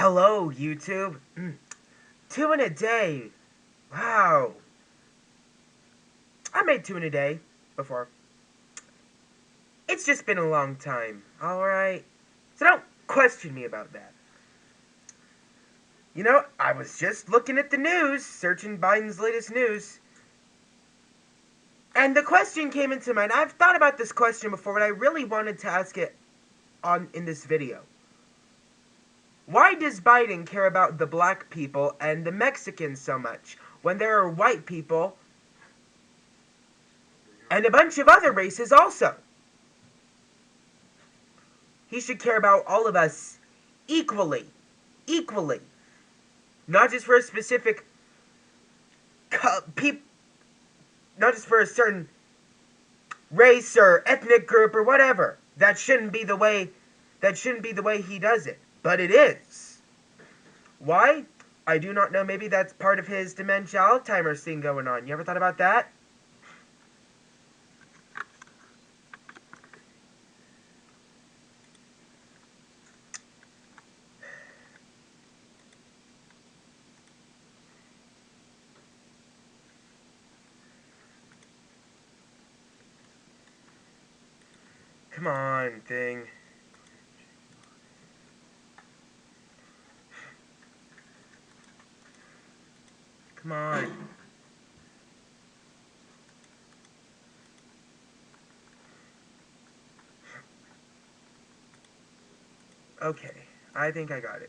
Hello, YouTube. Two in a day. Wow. I made two in a day before. It's just been a long time, alright? So don't question me about that. You know, I was just looking at the news, searching Biden's latest news. And the question came into mind. I've thought about this question before, but I really wanted to ask it in this video. Why does Biden care about the black people and the Mexicans so much when there are white people and a bunch of other races also? He should care about all of us equally. Equally. Not just for a specific not just for a certain race or ethnic group or whatever. That shouldn't be the way he does it. But it is. Why? I do not know. Maybe that's part of his dementia Alzheimer's thing going on. You ever thought about that? Come on, thing. Come on. Okay, I think I got it.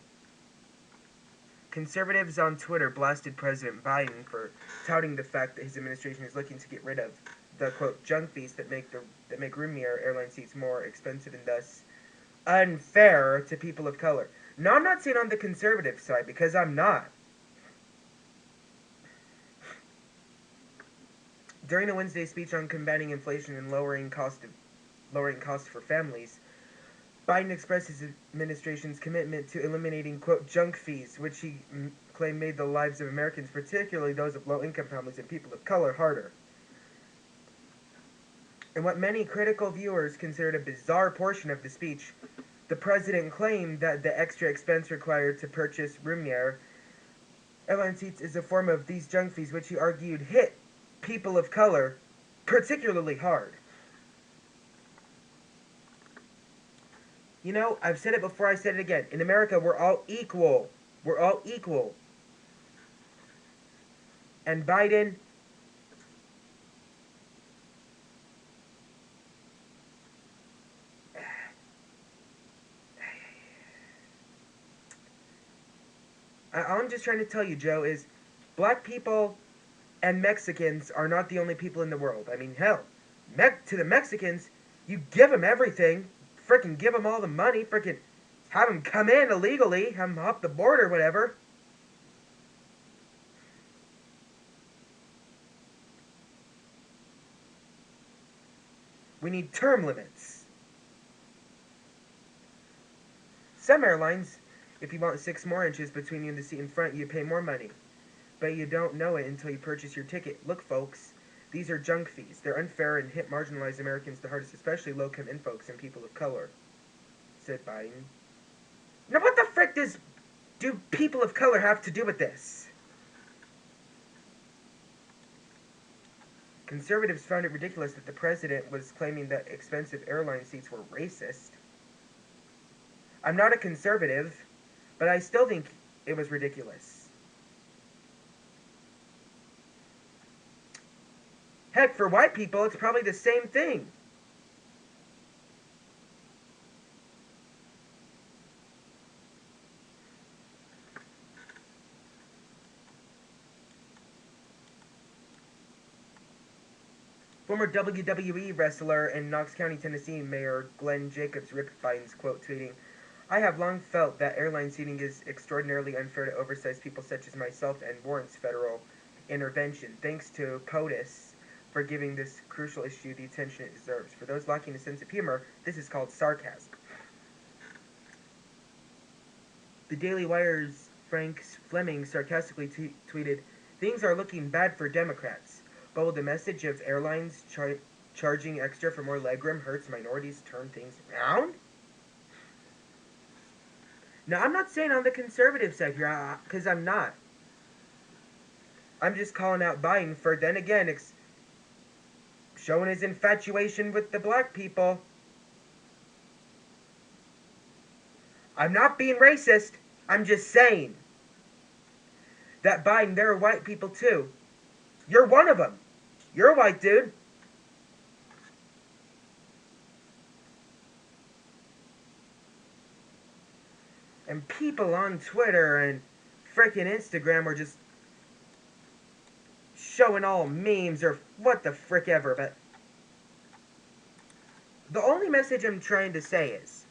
Conservatives on Twitter blasted President Biden for touting the fact that his administration is looking to get rid of the, quote, junk fees that make room near airline seats more expensive and thus unfair to people of color. No, I'm not saying on the conservative side, because I'm not. During a Wednesday speech on combating inflation and lowering costs for families, Biden expressed his administration's commitment to eliminating, quote, junk fees, which he claimed made the lives of Americans, particularly those of low-income families and people of color, harder. In what many critical viewers considered a bizarre portion of the speech, the president claimed that the extra expense required to purchase room near airline seats is a form of these junk fees, which he argued hit people of color particularly hard. You know, I've said it before, I said it again. In America, we're all equal. We're all equal. And Biden... all I'm just trying to tell you, Joe, is black people and Mexicans are not the only people in the world. I mean, hell, to the Mexicans, you give them everything. Frickin' give them all the money. Frickin' have them come in illegally. Have them hop the border, whatever. We need term limits. Some airlines, if you want 6 more inches between you and the seat in front, you pay more money. But you don't know it until you purchase your ticket. Look, folks, these are junk fees. They're unfair and hit marginalized Americans the hardest, especially low-income folks and people of color, said Biden. Now what the frick do people of color have to do with this? Conservatives found it ridiculous that the president was claiming that expensive airline seats were racist. I'm not a conservative, but I still think it was ridiculous. Heck, for white people, it's probably the same thing. Former WWE wrestler and Knox County, Tennessee Mayor Glenn Jacobs ripped Biden's quote, tweeting, "I have long felt that airline seating is extraordinarily unfair to oversized people such as myself and warrants federal intervention. Thanks to POTUS for giving this crucial issue the attention it deserves. For those lacking a sense of humor, this is called sarcasm." The Daily Wire's Frank Fleming sarcastically tweeted, "Things are looking bad for Democrats. But will the message of airlines charging extra for more legroom hurts minorities turn things around?" Now, I'm not saying on the conservative side here, because I'm not. I'm just calling out Biden for, then again, showing his infatuation with the black people. I'm not being racist. I'm just saying that Biden, there are white people too. You're one of them. You're a white dude. And people on Twitter and frickin' Instagram are just showing all memes or what the frick ever, but the only message I'm trying to say is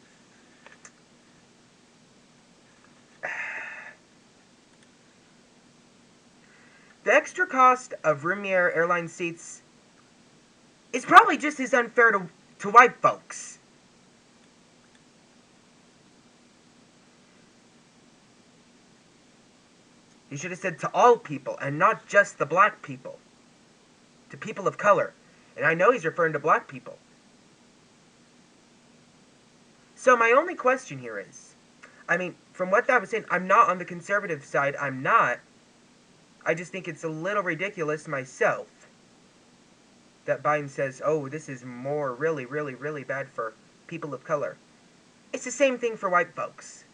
the extra cost of Roomier airline seats is probably just as unfair to white folks. He should have said to all people and not just the black people. To people of color. And I know he's referring to black people. So my only question here is, I mean, from what that was saying, I'm not on the conservative side. I'm not. I just think it's a little ridiculous myself that Biden says, oh, this is more really, really, really bad for people of color. It's the same thing for white folks.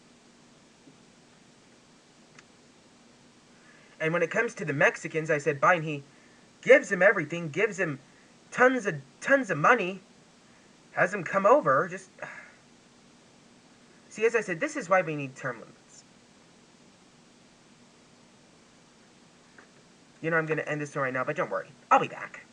And when it comes to the Mexicans, I said Biden, he gives them everything, gives them tons of money, has them come over. Just see, as I said, this is why we need term limits. You know, I'm going to end this one right now, but don't worry, I'll be back.